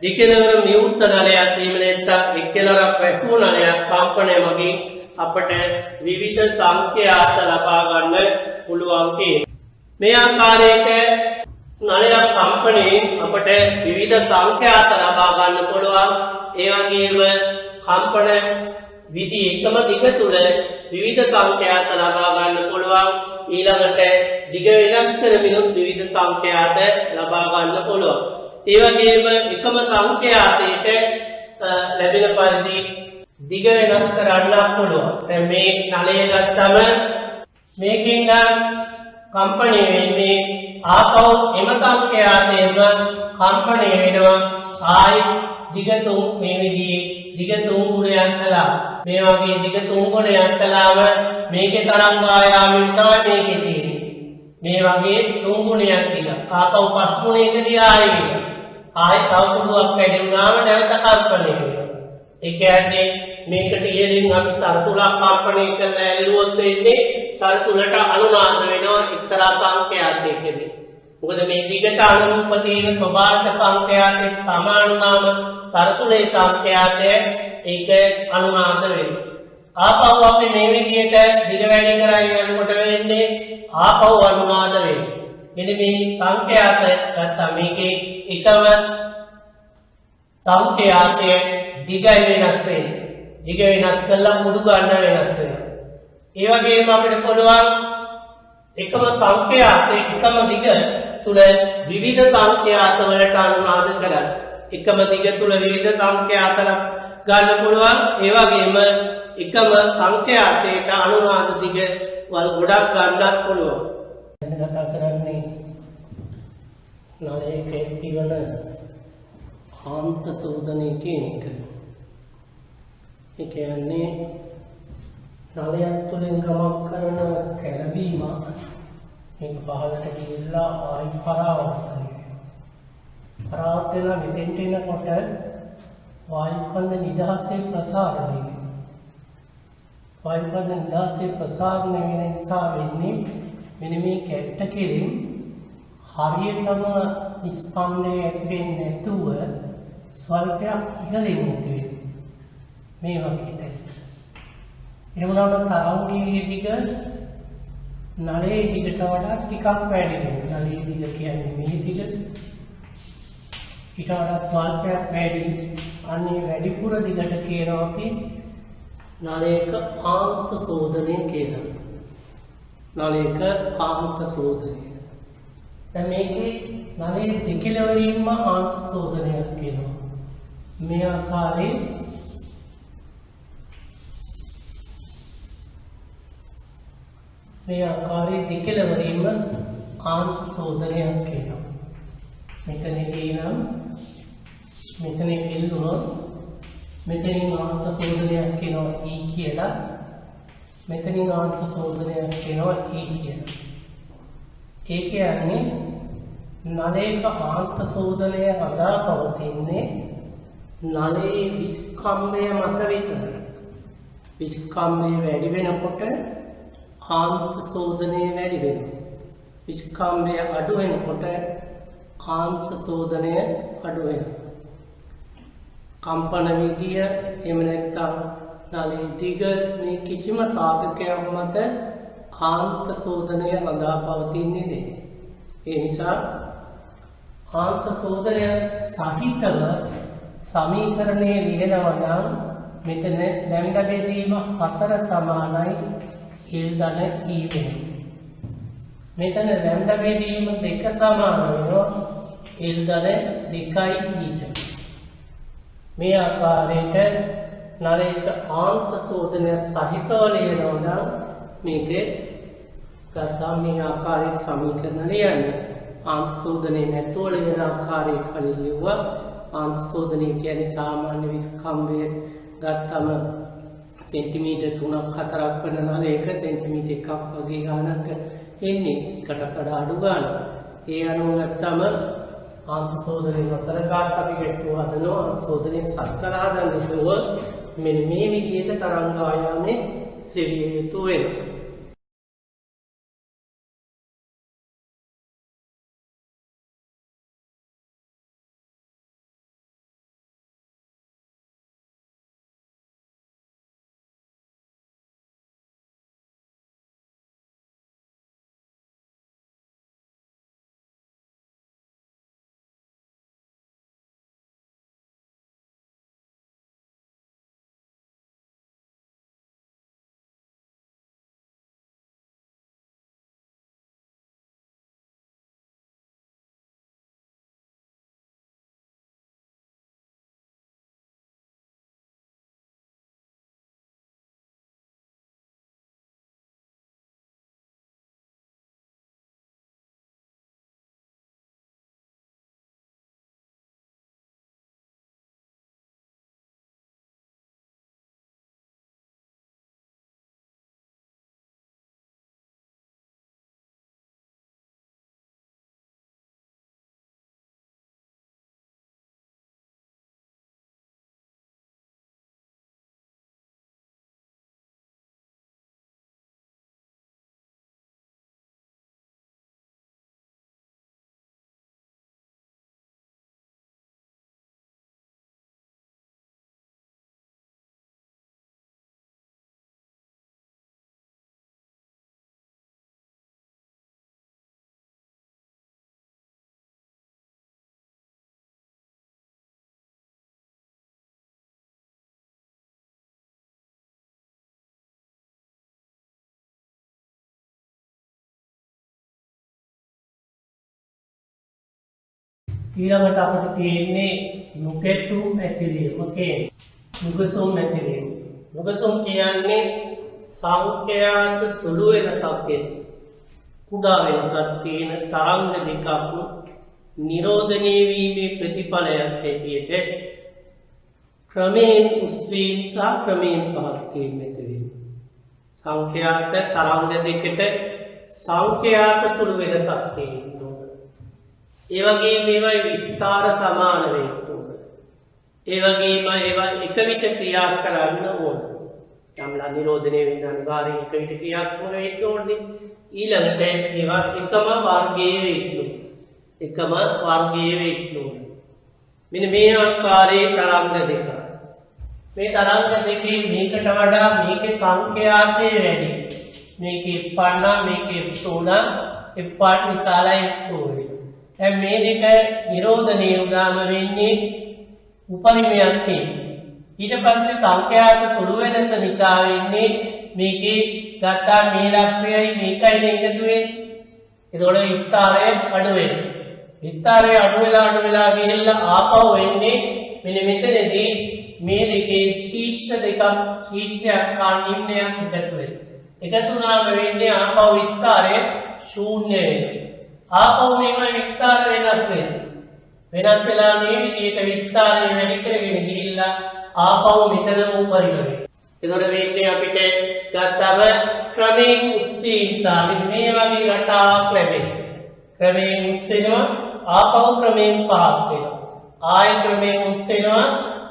දෙකලවර නියුක්ත නලයක් එහෙම නැත්නම් එක්කලවරක් වැටු නලයක් කම්පණය මගින් අපට විවිධ සංඛ්‍යාත ලබා ගන්න පුළුවන් තියෙනවා. මේ ආකාරයට නලයක් කම්පණයෙන් අපට විවිධ සංඛ්‍යාත ලබා ගන්න පුළුවන්. ඒ වගේම කම්පන විදි එකම දිග තුල විවිධ සංඛ්‍යාත ලබා ගන්න පුළුවන්. ඊළඟට දිග වෙනස් කරමිනුත් විවිධ සංඛ්‍යාත ලබා ගන්න පුළුවන්. ඒ වගේම එකම සංඛ්‍යාතයට ලැබෙන පරිදි දිග වෙනස් කරන්න පුළුවන්. දැන් මේ නලය ගත්තම මේකෙන් නම් කම්පණය වෙන්නේ ආපහු එම සංඛ්‍යාතයේම කම්පණය වෙනවා. ආයි දිග තුන් මේ විදිහේ දිග තුන් ගුණයක් කළා. මේ වගේ දිග තුන් ගුණයක් කළාම මේකේ තරංග ආයාමයෙන් තමයි මේකේ තියෙන්නේ. මේ වගේ තුන් ගුණයක් කියලා. ආපහු පස් ගුණයකදී ආයි තව කුඩුවක් වැඩි වුණාම නැවත කම්පණය වෙනවා. ඒ කියන්නේ මේකට ඉහළින් අපි සරතුලක් කම්පණය කරලා ඇල්ලුවොත් වෙන්නේ සරතුලට අනුනාද වෙනවා එක්තරා සංඛ්‍යාතයකදී. මොකද මේ දිගට අනුරූප තියෙන ස්වභාවික සංඛ්‍යාතයට සමාන වුණාම සරතුලේ සංඛ්‍යාතය ඒක අනුනාද වෙනවා. ආපහු අපි මේ විදිහට දිග වැඩි කරගෙන යනකොට වෙන්නේ ආපහු අනුනාද වෙනවා. මෙන්න මේ සංඛ්‍යාත ගත්තා මේකේ එකම සංඛ්‍යාතයේ දිග වෙනස් වෙනවා. දිග වෙනස් කළා මුඩු ගන්න වෙනස් වෙනවා. ඒ වගේම අපිට පුළුවන් එකම සංඛ්‍යාතයේ එකම දිග තුල විවිධ සංඛ්‍යාත වලට අනුනාද කරන්න. එකම දිග තුල විවිධ සංඛ්‍යාත ගන්න පුළුවන්. ඒ වගේම එකම සංඛ්‍යාතයට අනුනාද දිග වල ගොඩක් ගන්නත් පුළුවන්. දැන් කතා කරන්නේ නලයක ඇතිවන කාන්ත සෝදනය කියන එක. ඒ කියන්නේ නලයක් තුළින් ගමන් කරන කැළඹීමක් මේක පහළට ගිහිල්ලා ආයි පරාවර්තනය වෙනවා. පරාවර්තන මෙතෙන්ට එනකොට වායු කන්ද නිදහසේ ප්‍රසාරණය වෙනවා. වායු කන්ද නිදහසේ ප්‍රසාරණය වෙන නිසා වෙන්නේ මෙන්න මේ කැට්ට කෙලින් හරියටම නිස්පන්දනය ඇති වෙන්නේ නැතුව ස්වල්පයක් ඉහළින් ඇති වෙනවා. මේ වගේ දෙයක්. එහෙම නම් තරංගයේ දිග නලයේ දිගට වඩා ටිකක් වැඩි වෙනවා. නලයේ දිග කියන්නේ මේ දිග. ඊට වඩා ස්වල්පයක් වැඩි අන්නේ වැඩිපුර දිගට කියනවා අපි නලයක ආන්ත සෝදනය කියලා. නලයක ආන්ත සෝදනය. දැන් මේකේ නලයේ දෙකලවරින්ම ආන්ත සෝදනයක් කියනවා. මේ ආකාරයෙන් දෙකලවරින්ම ආන්ත සෝදනයක් කියනවා. මෙතන එනම් මෙතන එල්ලුනොත් මෙතනින් ආන්ත සෝදනයක් කියනවා E කියලා. මෙතනින් ආන්ත සෝදනයක් කියනවා E කියලා. ඒ කියන්නේ නලයක ආන්ත සෝදනය අදා පවතින්නේ නලයේ විස්කම්භය මත විතරයි. විස්කම්භය වැඩි වෙනකොට ආන්ත සෝදනය වැඩි වෙනවා. විස්කම්භය අඩු වෙනකොට ආන්ත සෝදනය අඩු වෙනවා. කම්පන විදිය එහෙම නැත්නම් නලයේ දිග මේ කිසිම සාධකයක් මත ආන්ත සෝදනය අදා පවතින්නේ නැහැ. ඒ නිසා ආන්ත සෝදනය සහිතව සමීකරණයේ ලියනවා නම් මෙතන ලැම්ඩා බෙදීම 4 සමානයි L ධන E වෙනවා. මෙතන ලැම්ඩා බෙදීම 2 සමාන වෙනවා L ධන 2 E. මේ ආකාරයට නලයක ආන්ත සෝදනය සහිතව ලියනවා නම් මේකේ ගත්තා මේ ආකාරයට සමීකරණ ලියන්නේ. ආන්ත සෝදනය නැතුව ලියන ආකාරය කලින් ලිව්වා. ආන්ත සෝදනය කියන්නේ සාමාන්‍ය විස්කම්භය ගත්තම සෙන්ටිමීටර් 3ක් 4ක් වෙන නලයක සෙන්ටිමීටර් 1ක් වගේ ගානක් එන්නේ. එකටත් වඩා අඩු ගානක්. ඒ අනුව ගත්තම ආන්ත සෝදනය නොසලකාත් අපි ගැටුව හදනවා. ආන්ත සෝදනය සත්කරා හදන්න මෙන්න මේ විදිහට තරංග ආයාමයේ සෙවිය යුතු වෙනවා. ඊළඟට අපිට තියෙන්නේ නුකෙසුම් ඇතිවීම කියන්නේ. නුකෙසුම් ඇතිවීම. නුකෙසුම් කියන්නේ සංඛ්‍යාත සුළු වෙනසක් කුඩා වෙනසක් තියෙන තරංග දෙකක් නිරෝධනය වීමේ ප්‍රතිඵලයක් හැටියට ක්‍රමයෙන් උස්වීම සහ ක්‍රමයෙන් පහත් වීම ඇතිවීම. සංඛ්‍යාත තරංග දෙකට සංඛ්‍යාත සුළු වෙනසක් තියෙනවා. ඒ වගේම මේවා විස්තර සමාන වෙන්න ඕන. ඒ වගේම ඒවා එක විට ක්‍රියා කරන්න ඕන. යම්ලා නිරෝධනය වෙන්න අනිවාර්යයෙන් එක විට ක්‍රියාත්මක වෙන්න ඕනේ. ඊළඟට ඒවා එකම වර්ගයේ වෙන්න ඕන. එකම වර්ගයේ වෙන්න ඕන. මෙන්න මේ ආකාරයේ තරංග දෙක. මේ තරංග දෙකේ මේකට වඩා මේකේ සංඛ්‍යාතය වැඩි. මේකේ 50 මේකේ 3 එපාට විකාලයි ස්තෝරේ. දැන් මේ දෙක නිරෝධණය වුණාම වෙන්නේ උපරිමයක් තියෙනවා. ඊට පස්සේ සංඛ්‍යාත සුළු වෙනස නිසා වෙන්නේ මේකේ ගත්තා මේ ලක්ෂයයි මේකයි නේ එකතු වෙන්නේ. ඒතකොට විස්තරය අඩු වෙනවා. විස්තරය අඩු වෙලා ගිහිල්ලා ආපහු වෙන්නේ මෙන්න මෙතනදී මේ දෙකේ ශීර්ෂ දෙකක් ශීර්ෂයක් හා නිම්නයක් එකතු වෙනවා. එකතු වුණාම වෙන්නේ ආපහු විස්තරය ශූන්‍ය වෙනවා. ආපහු මේම විස්තර වෙනස් වෙනවා. වෙනස් වෙලා මේ විදිහට විස්තරය වැඩි කරගෙන ගිහිල්ලා ආපහු මෙතනම උපරිම වෙනවා. ඒතකොට වෙන්නේ අපිට ගත්තම ක්‍රමයෙන් උත්සීසා මේ වගේ රටාවක් ලැබෙනවා. ක්‍රමයෙන් උත්සෙනවා ආපහු ක්‍රමයෙන් පහක් වෙනවා. ආය ක්‍රමයෙන් උත්සෙනවා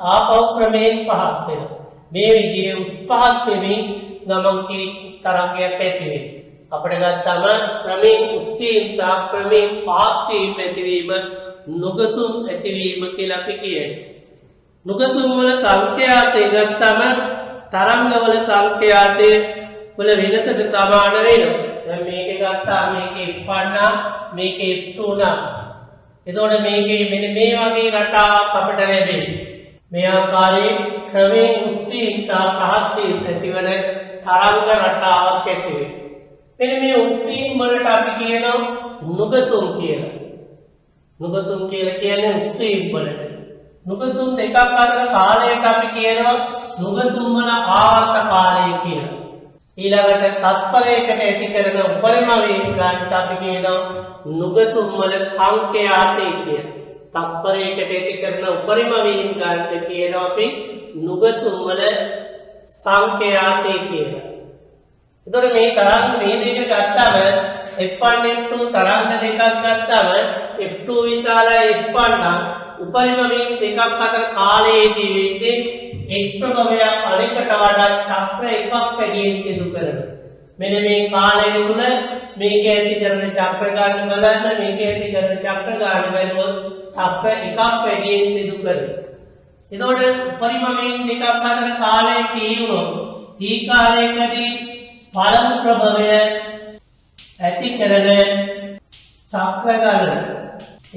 ආපහු ක්‍රමයෙන් පහක් වෙනවා. මේ විදිහේ උස් පහක් වෙමින් ගමන් කිරි තරංගයක් ඇති වෙනවා. අපිට ගත්තම ක්‍රමයෙන් උත්සීසා ක්‍රමයෙන් පහක් වීම ඇතිවීම නුගතුම් ඇතිවීම කියලා අපි කියනවා. නුගතුම් වල සංඛ්‍යාතය ගත්තම තරංගවල සංඛ්‍යාතය වල වෙනසට සමාන වෙනවා. දැන් මේක ගත්තා මේකේ ඉපන්නා මේකේ ඉප්තුණා. එතකොට මේකේ මෙන්න මේ වගේ රටාවක් අපිට ලැබෙනවා. මේ ආකාරයෙන් ක්‍රමයෙන් උත්සීතා පහක් ඇතිවන තරංග රටාවක් ඇති වෙනවා. මෙන්න මේ උත්සීම් වලට අපි කියනවා නුගතුම් කියලා. නුගතුම් කියලා කියන්නේ උත්සීම් වලට. නුගතුම් දෙකක් අතර කාලයට අපි කියනවා නුගතුම් වල ආවර්ත කාලය කියලා. ඊළඟට තත්පරයකට ඇති කරන උපරිම වේග ගන්නට අපි කියනවා නුගතුම් වල සංඛ්‍යාතය කියලා. තත්පරයකට ඇති කරන උපරිම වේග ගන්නට කියනවා අපි නුගතුම් වල සංඛ්‍යාතය කියලා. එතකොට මේ තරංග මේ දෙක ගත්තම F1 F2 තරංග දෙකක් ගත්තම F2 විශාලයි F1 නම් උපරිම වේග දෙකක් අතර කාලයේදී වෙන්නේ එක් ප්‍රභවයක් අනෙකට වඩා චක්‍ර එකක් වැඩියෙන් සිදු කරනවා. මෙන්න මේ කාලය තුල මේක ඇති කරන චක්‍ර ගන්න බලන්න මේක ඇති කරන චක්‍ර ගන්න බැලුවොත් චක්‍ර එකක් වැඩියෙන් සිදු කරනවා. එතකොට උපරිම වේග දෙකක් අතර කාලය T වුණොත් T කාලයකදී පළමු ප්‍රභවය ඇති කරන චක්‍ර ගණන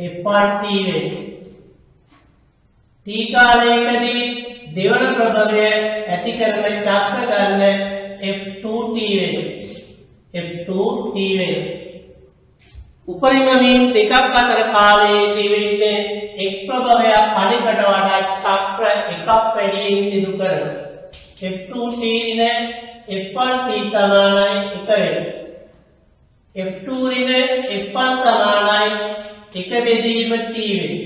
F1T වෙනවා. T කාලයකදී දෙවන ප්‍රභවය ඇති කරන චක්‍ර ගණන F2T වෙනවා. F2T වෙනවා. උපරිම වේග දෙකක් අතර කාලයේදී වෙන්නේ එක් ප්‍රභවයක් අනෙකට වඩා චක්‍ර එකක් වැඩියෙන් සිදු කරනවා. F2T නේ F1T සමානයි 1 වෙනවා. F2 රින F1 සමානයි 1 බෙදීම T වෙනවා.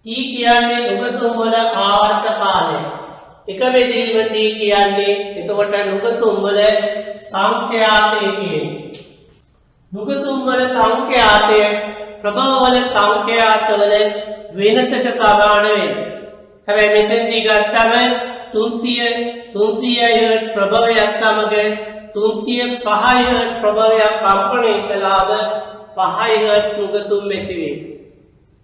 T කියන්නේ නුගතුම් වල ආවර්ත කාලය. 1 බෙදීම T කියන්නේ එතකොට නුගතුම් වල සංඛ්‍යාතය කියන්නේ. නුගතුම් වල සංඛ්‍යාතය ප්‍රභව වල සංඛ්‍යාත වල වෙනසට සමාන වෙනවා. හැබැයි මෙතෙන්දී ගත්තම 300 ප්‍රභවයක් සමග 305 ප්‍රභවයක් කම්පණය කළාම 5 නුගතුම් ඇති වෙනවා.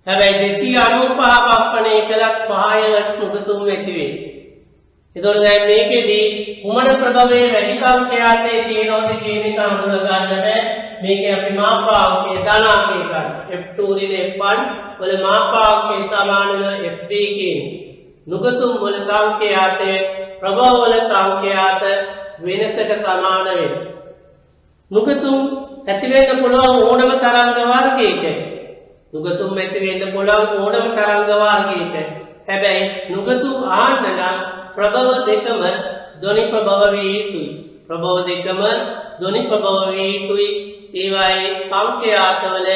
හැබැයි 295 කම්පණය කළත් 5 නුගතුම් ඇති වෙනවා. එතකොට දැන් මේකෙදී කුමන ප්‍රභවයේ වැඩි සංඛ්‍යාතයේ තියෙනවද කියන එක හඳුනා ගන්න බෑ. මේකේ අපි මාපාංකයේ ධනාංකය ගන්න. F2 රින F1 වල මාපාංකයේ සමාන වෙන FD කියන්නේ. නුගතුම් වල සංඛ්‍යාතය ප්‍රභව වල සංඛ්‍යාත වෙනසට සමාන වෙනවා. නුගතුම් ඇති වෙන්න පුළුවන් ඕනම තරංග වර්ගයක. නුගතුම් ඇති වෙන්න පුළුවන් ඕනම තරංග වර්ගයක. හැබැයි නුගතුම් ආන්න නම් ප්‍රභව දෙකම ධ්වනි ප්‍රභව වේ යුතුයි. ප්‍රභව දෙකම ධ්වනි ප්‍රභව වේ යුතුයි. ඒවායේ සංඛ්‍යාතවල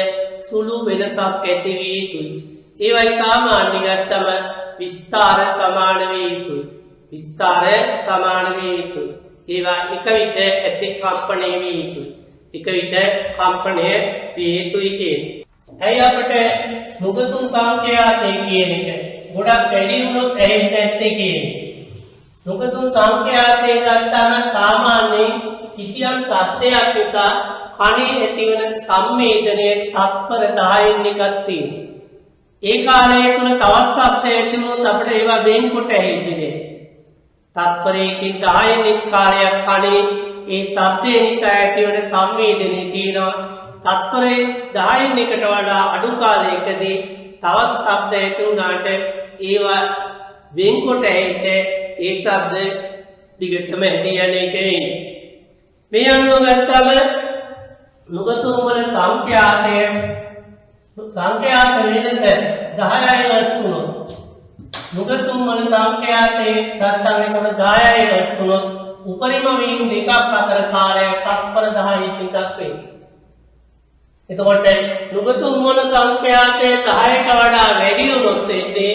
සුළු වෙනසක් ඇති වේ යුතුයි. ඒවයි සාමාන්‍ය ගත්තම විස්තර සමාන වේ යුතුයි. විස්තර සමාන වේ යුතුයි. ඒවා එක විට ඇති කම්පණය වේ යුතුයි. එක විට කම්පණය වේ යුතුයි කියන්නේ. ඇයි අපිට නුගතුම් සංඛ්‍යාතය කියන එක ගොඩක් වැඩි වුණොත් ඇහෙන්නේ නැත්තේ කියන්නේ. නුගතුම් සංඛ්‍යාතය ගත්තම සාමාන්‍යයෙන් කිසියම් සත්‍යයක් නිසා කණේ ඇතිවන සංවේදනයේ තත්පර 10න් එකක් තියෙනවා. ඒ කාලය තුල තවත් සත්‍ය ඇති වුණොත් අපිට ඒවා වෙන්කොට ඇහෙන්නේ. තත්පරයකින් 10න් එක් කාලයක් කණේ ඒ සත්‍ය නිසා ඇතිවන සංවේදනයේ තියෙනවා. තත්පරේ 10න් එකට වඩා අඩු කාලයකදී තවත් ශබ්ද ඇති වුණාට ඒවා වෙන්කොට ඇහිට ඒ ශබ්ද දිගටම ඇදී යන එකයි. මේ අනුව ගත්තම නුගතුම් වල සංඛ්‍යාත වේදස 10යි වස්තුනොත් නුගතුම් වල සංඛ්‍යාතේ ගත්තම එතකොට 10යි වස්තුනොත් උපරිම වීම දෙකක් අතර කාලයක් තත්පර 10යි ටිකක් වෙයි. එතකොට නුගතුම් වල සංඛ්‍යාතේ 10ට වඩා වැඩි වුණොත් එන්නේ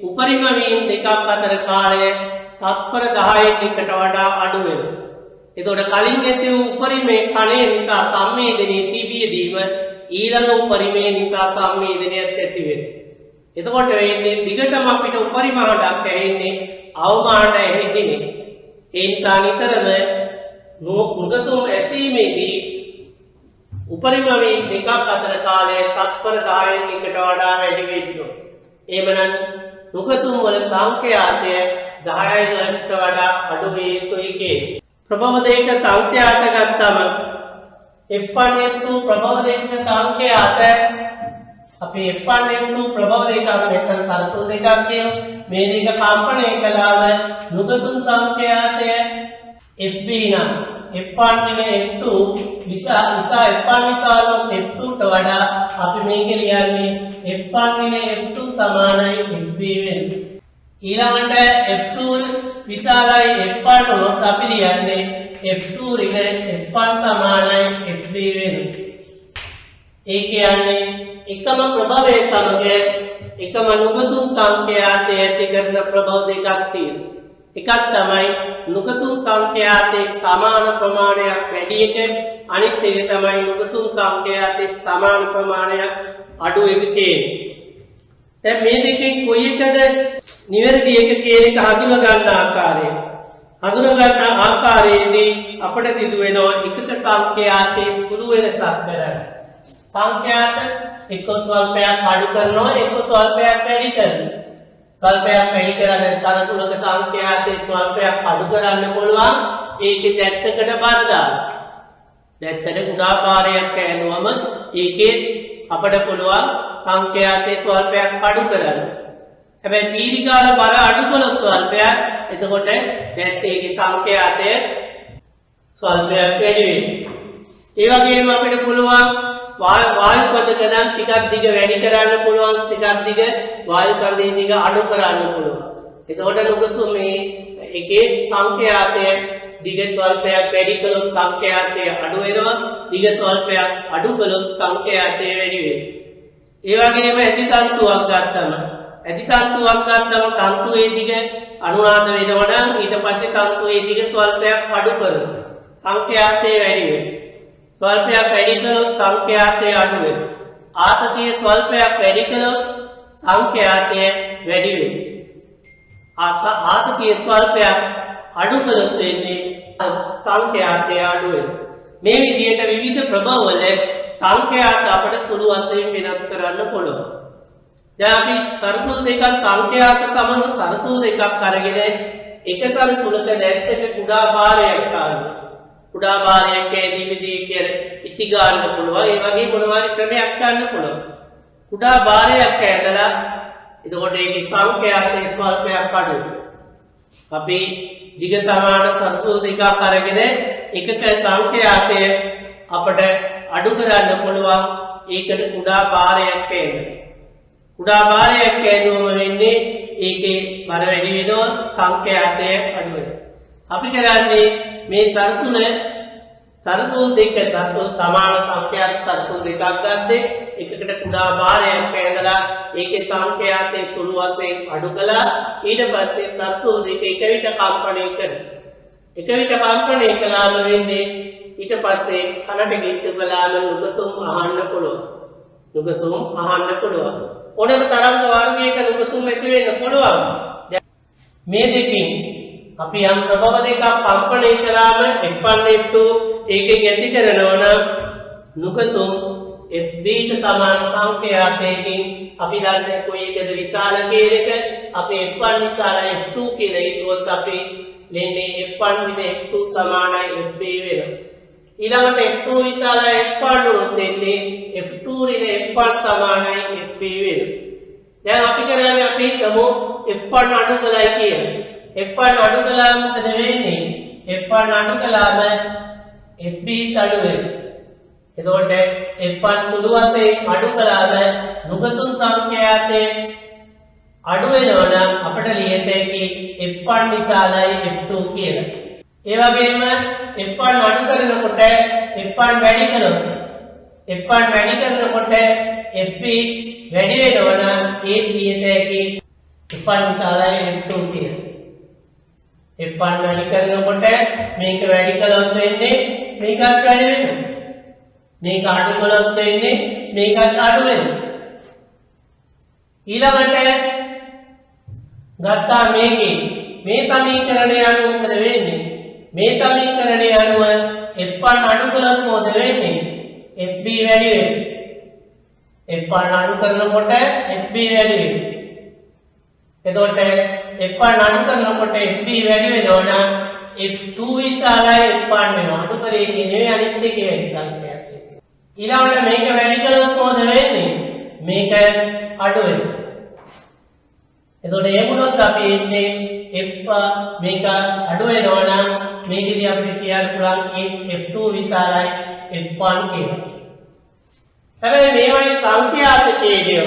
උපරිම වීම දෙකක් අතර කාලය තත්පර 10යි ටිකට වඩා අඩු වෙනවා. එතකොට කලින් ඇති වූ උපරිමේ කණේ නිසා සංවේදනයේ තිබියදීම ඊළඟ උපරිමේ නිසා සංවේදනයත් ඇති වෙනවා. එතකොට වෙන්නේ දිගටම අපිට උපරිම හඬක් ඇහෙන්නේ අවමානට ඇහෙන්නේ නේ. ඒ නිසා නිතරම නුගතුම් ඇසීමේදී උපරිම වීම දෙකක් අතර කාලය තත්පර 10න් එකට වඩා වැඩි වෙනවා. එහෙමනම් නුගතුම් වල සංඛ්‍යාතය 10යි වලට වඩා අඩු වේ යුතුයි කියන්නේ. ප්‍රභව දෙක සංඛ්‍යාත ගත්තම F1 F2 ප්‍රභව දෙක සංඛ්‍යාත අපි F1 F2 ප්‍රභව දෙකක් නැත්නම් සරතුල් දෙකක් කියමු. මේ දෙක කම්පණය කළාම නුගතුම් සංඛ්‍යාතය FB නම් F1 F2 නිසා F1 විශාලව F2ට වඩා අපි මේක ලියන්නේ F1 F2 සමානයි FB වෙනවා. ඊළඟට F2 විශාලයි F1 වුණොත් අපි ලියන්නේ F2 F1 සමානයි FB වෙනවා. ඒ කියන්නේ එකම ප්‍රභවයේ සමග එකම නුගතුම් සංඛ්‍යාතය ඇති කරන ප්‍රභව දෙකක් තියෙනවා. එකක් තමයි නුගතුම් සංඛ්‍යාතයේ සමාන ප්‍රමාණයක් වැඩි එක, අනිත් එක තමයි නුගතුම් සංඛ්‍යාතයේ සමාන ප්‍රමාණයක් අඩු එක කියන්නේ. දැන් මේ දෙකෙන් කොයි එකද නිවැරදි එක කියන එක හඳුනා ගන්න ආකාරයේදී අපිට සිදු වෙනවා එකක සංඛ්‍යාතයේ සුළු වෙනසක් කරන්න. සංඛ්‍යාත එක්ක ස්වල්පයක් අඩු කරනවා, එක්ක ස්වල්පයක් වැඩි කරනවා. ස්වල්පයක් වැඩි කරන්නේ සරතුලක සංඛ්‍යාතයේ ස්වල්පයක් අඩු කරන්න පුළුවන්. ඒකේ දැත්තකට බර දාලා. දැත්තට කුඩා පාරයක් කෑනුවම ඒකේ අපිට පුළුවන් සංඛ්‍යාතයේ ස්වල්පයක් අඩු කරන්න. හැබැයි පීරිකාල බර අඩු කළොත් ස්වල්පයක් එතකොට දැත්තේගේ සංඛ්‍යාතය ස්වල්පයක් වැඩි වෙනවා. ඒ වගේම අපිට පුළුවන් වායු පදක නම් ටිකක් දිග වැඩි කරන්න පුළුවන්, ටිකක් දිග වායු කන්දේ දිග අඩු කරන්න පුළුවන්. එතකොට නුගතුම් මේ එකේ සංඛ්‍යාතය දිග ස්වල්පයක් වැඩි කළොත් සංඛ්‍යාතය අඩු වෙනවා, දිග ස්වල්පයක් අඩු කළොත් සංඛ්‍යාතය වැඩි වෙනවා. ඒ වගේම ඇති තන්තුවක් ගත්තම තන්තුවේ දිග අනුනාද වෙනවා නම් ඊට පස්සේ තන්තුවේ දිග ස්වල්පයක් අඩු කරනවා. සංඛ්‍යාතය වැඩි වෙනවා. ස්වල්පයක් වැඩි කළොත් සංඛ්‍යාතය අඩු වෙනවා. ආතතිය ස්වල්පයක් වැඩි කළොත් සංඛ්‍යාතය වැඩි වෙනවා. ආතතිය ස්වල්පයක් අඩු කළොත් වෙන්නේ සංඛ්‍යාතය අඩු වෙනවා. මේ විදිහට විවිධ ප්‍රභවවල සංඛ්‍යාත අපිට සුළු වශයෙන් වෙනස් කරන්න පුළුවන්. දැන් අපි සරතුල් දෙකක් සංඛ්‍යාත සමන සරතුල් දෙකක් අරගෙන එක සරතුලක දැත්තක කුඩා භාරයක් ගන්නවා. කුඩා භාරයක් ඇදීමේදී කියන ඉටි ගන්න පුළුවන්. ඒ වගේ මොනවාරි ක්‍රමයක් ගන්න පුළුවන්. කුඩා භාරයක් ඇදලා එතකොට ඒකේ සංඛ්‍යාතයේ ස්වල්පයක් අඩු. අපි දිග සමාන සරතුල් දෙකක් අරගෙන එකක සංඛ්‍යාතය අපිට අඩු කරන්න පුළුවන්. ඒකට කුඩා භාරයක් ඇදලා. කුඩා භාරයක් ඇදුවම වෙන්නේ ඒකේ බර වැඩි වෙනවා, සංඛ්‍යාතය අඩු වෙනවා. අපි කරන්නේ මේ සරතුල් දෙක සමාන සංඛ්‍යාත සරතුල් දෙකක් ගත්තේ එකකට කුඩා භාරයක් ඇදලා ඒකේ සංඛ්‍යාතයේ සුළු වශයෙන් අඩු කළා. ඊට පස්සේ සරතුල් දෙක එක විට කම්පණය කරනවා. එක විට කම්පණය කළාම වෙන්නේ ඊට පස්සේ කනට ගිට්ටු කළාම නුගතුම් අහන්න පුළුවන්. ඕනෑම තරංග වර්ගයක නුගතුම් ඇති වෙන්න පුළුවන්. මේ දෙකෙන් අපි යම් ප්‍රභව දෙකක් කම්පණය කළාම F1 F2 ඒකෙන් ඇති කරනවා නම් නුගතුම් FB ට සමාන සංඛ්‍යාතයකින් අපි දන්නේ කොයි එකද විශාල කියන එක. අපි F1 විශාලයි F2 කියලා හිතුවොත් අපි ලෙන්නේ F1 F2 සමානයි FB වෙනවා. ඊළඟට F2 විශාලයි F1 වුණොත් එන්නේ F2 ඍණ F1 සමානයි FB වෙනවා. දැන් අපි කරන්නේ අපි හිතමු F1 අඩු කළයි කියලා. F1 අඩු කළාම මොකද වෙන්නේ? F1 අඩු කළාම FB අඩු වෙනවා. එතකොට F1 සුළු වශයෙන් අඩු කළාම නුගසුන් සංඛ්‍යාතේ අඩු වෙනවා නම් අපිට ලියත හැකි F1 විශාලයි F2 කියලා. ඒ වගේම F1 අඩු කරනකොට F1 වැඩි කරනවා. F1 වැඩි කරනකොට FB වැඩි වෙනවා නම් ඒ ලියත හැකි F1 විශාලයි F2 කියලා. F1 වැඩි කරනකොට මේක වැඩි කළොත් වෙන්නේ මේකත් වැඩි වෙනවා. මේක අඩු කළොත් වෙන්නේ මේකත් අඩු වෙනවා. ඊළඟට ගත්තා මේකේ මේ සමීකරණය අනුව මොකද වෙන්නේ? මේ සමීකරණය අනුව F1 අඩු කළොත් මොකද වෙන්නේ? FB වැඩි වෙනවා. F1 අඩු කරනකොට FB වැඩි වෙනවා. එතකොට F1 අඩු කරනකොට FB වැඩි වෙනවා නම් F2 විශාලයි F1 වෙනවා. අඩු කරේ කියන්නේ අනිත් එකේ වැඩි සංඛ්‍යාවක්. ඊළඟට මේක වැඩි කළොත් මොකද වෙන්නේ? මේක අඩු වෙනවා. එතකොට ඒ වුණොත් අපි ඉන්නේ F මේක අඩු වෙනවා නම් මේකදී අපිට කියන්න පුළුවන් F2 විශාලයි F1 කියලා. හැබැයි මේවයි සංඛ්‍යාතකයේදී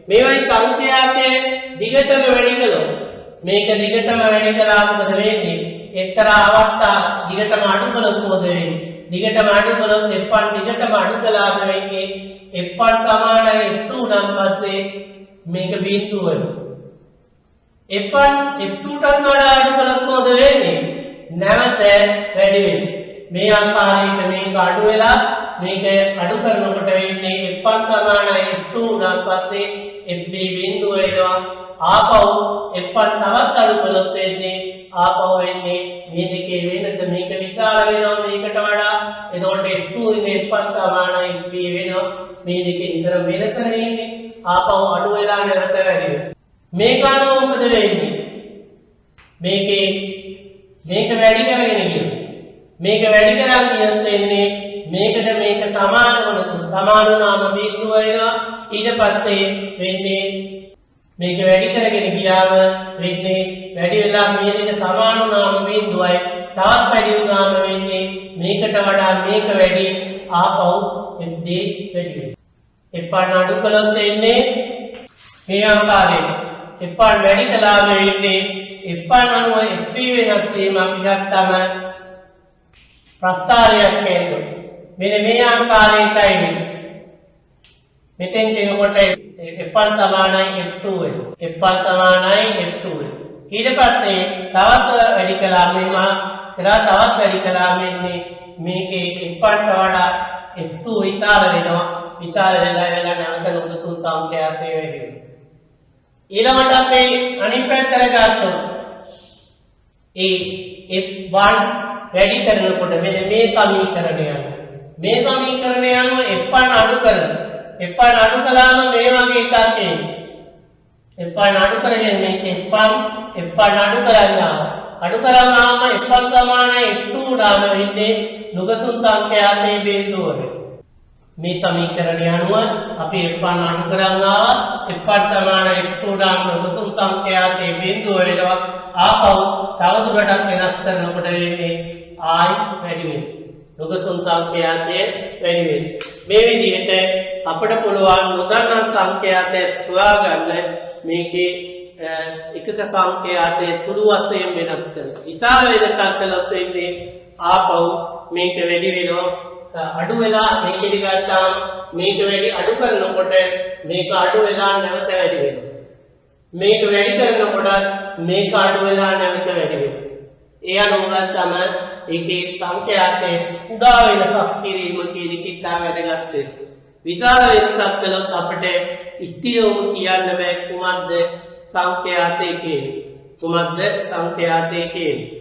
මේවයි සංඛ්‍යාතයේ දිගටම වැඩි කළොත් මේක දිගටම වැඩි කළා මොකද වෙන්නේ? එක්තරා අවස්ථා දිගටම අඩු කළොත් මොකද වෙන්නේ? දිගටම අඩු කළොත් F1 දිගටම අඩු කළාම වෙන්නේ F1 සමානයි F2 නම් පස්සේ මේක බිඳුව වෙනවා. F1 F2ටත් වඩා අඩු කළොත් මොකද වෙන්නේ? නැවත වැඩි වෙනවා. මේ ආකාරයට මේක අඩු වෙලා මේක අඩු කරනකොට වෙන්නේ F1 සමානයි F2 නම් පස්සේ FB බිඳුව වෙනවා. ආපහු F1 තවත් අඩු කළොත් වෙන්නේ ආපහු වෙන්නේ මේ දෙකේ වෙනත මේක විශාල වෙනවා මේකට වඩා. එතකොට F2 ඉන්නේ F1 සමානයි FB වෙනවා. මේ දෙකේ නිතර වෙනත නෙන්නේ. ආපහු අඩු වෙලා නැවත වැඩි වෙනවා. මේක අනුව මොකද වෙන්නේ? මේක වැඩි කරගෙන ගියොත් මේක වැඩි කරන් ගියොත් වෙන්නේ මේකට මේක සමාන වුණොත් සමාන වුණාම බිඳුව වෙනවා. ඊට පස්සේ වෙන්නේ මේක වැඩි කරගෙන ගියාම වෙන්නේ වැඩි වෙලා මේ දෙක සමාන වුණාම බිඳුවයි. තවත් වැඩි වුණාම වෙන්නේ මේකට වඩා මේක වැඩි. ආපහු FD වැඩි වෙනවා. F1 අඩු කළොත් වෙන්නේ මේ ආකාරයෙන් F1 වැඩි කළාම වෙන්නේ F1 අනුව FB වෙනස් වීම අපි ගත්තම ප්‍රස්ථාරයක් එනවා. මෙන්න මේ ආකාරයටයි වෙන්නේ. මෙතෙන් එනකොට F1 සමානයි F2 වෙනවා. F1 සමානයි F2 වෙනවා. ඊට පස්සේ තවත් වැඩි කළාම තවත් වැඩි කළාම වෙන්නේ මේකේ F1ට වඩා F2 විශාල වෙනවා. විශාල වෙලා නැවත නුගසුන් සංඛ්‍යාතේ වැඩි වෙනවා. ඊළඟට අපි අනිත් පැත්තට ගත්තොත් ඒ F1 වැඩි කරනකොට මෙන්න මේ සමීකරණය අනුව F1 අඩු කරනවා. F1 අඩු කළාම මේ වගේ එකක් එන්නේ. F1 අඩු කරගෙන මේක F1 අඩු කරනවා. අඩු කරාම F1 සමානයි F2 නාම වෙන්නේ නුගසුන් සංඛ්‍යාතේ බිඳුව වෙනවා. මේ සමීකරණය අනුව අපි F1 අඩු කරනවා. F1 සමානයි F2 නාම නුගසුන් සංඛ්‍යාතේ බිඳුව වෙනවා. ආපහු තවදුරටත් වෙනස් කරනකොට වෙන්නේ I වැඩි වෙනවා. නුගසුන් සංඛ්‍යාතේ වැඩි වෙනවා. මේ විදිහට අපිට පුළුවන් නොදන්නා සංඛ්‍යාතය සොයාගන්න මේකේ එකක සංඛ්‍යාතයේ සුළු වශයෙන් වෙනස් කරනවා. විශාල වෙනසක් කළොත් වෙන්නේ ආපහු මේක වැඩි වෙනවා. අඩු වෙලා මේකෙදි ගත්තාම මේක වැඩි අඩු කරනකොට මේක අඩු වෙලා නැවත වැඩි වෙනවා. මේක වැඩි කරනකොට මේක අඩු වෙලා නැවත වැඩි වෙනවා. ඒ අනුව ගත්තම ඒකේ සංඛ්‍යාතයේ කුඩා වෙනසක් කිරීම කියන එක ඉතා වැදගත් වෙනවා. විශාල වෙනසක් කළොත් අපිට ස්ථිරවම කියන්න බෑ කුමක්ද සංඛ්‍යාතය කියන්නේ.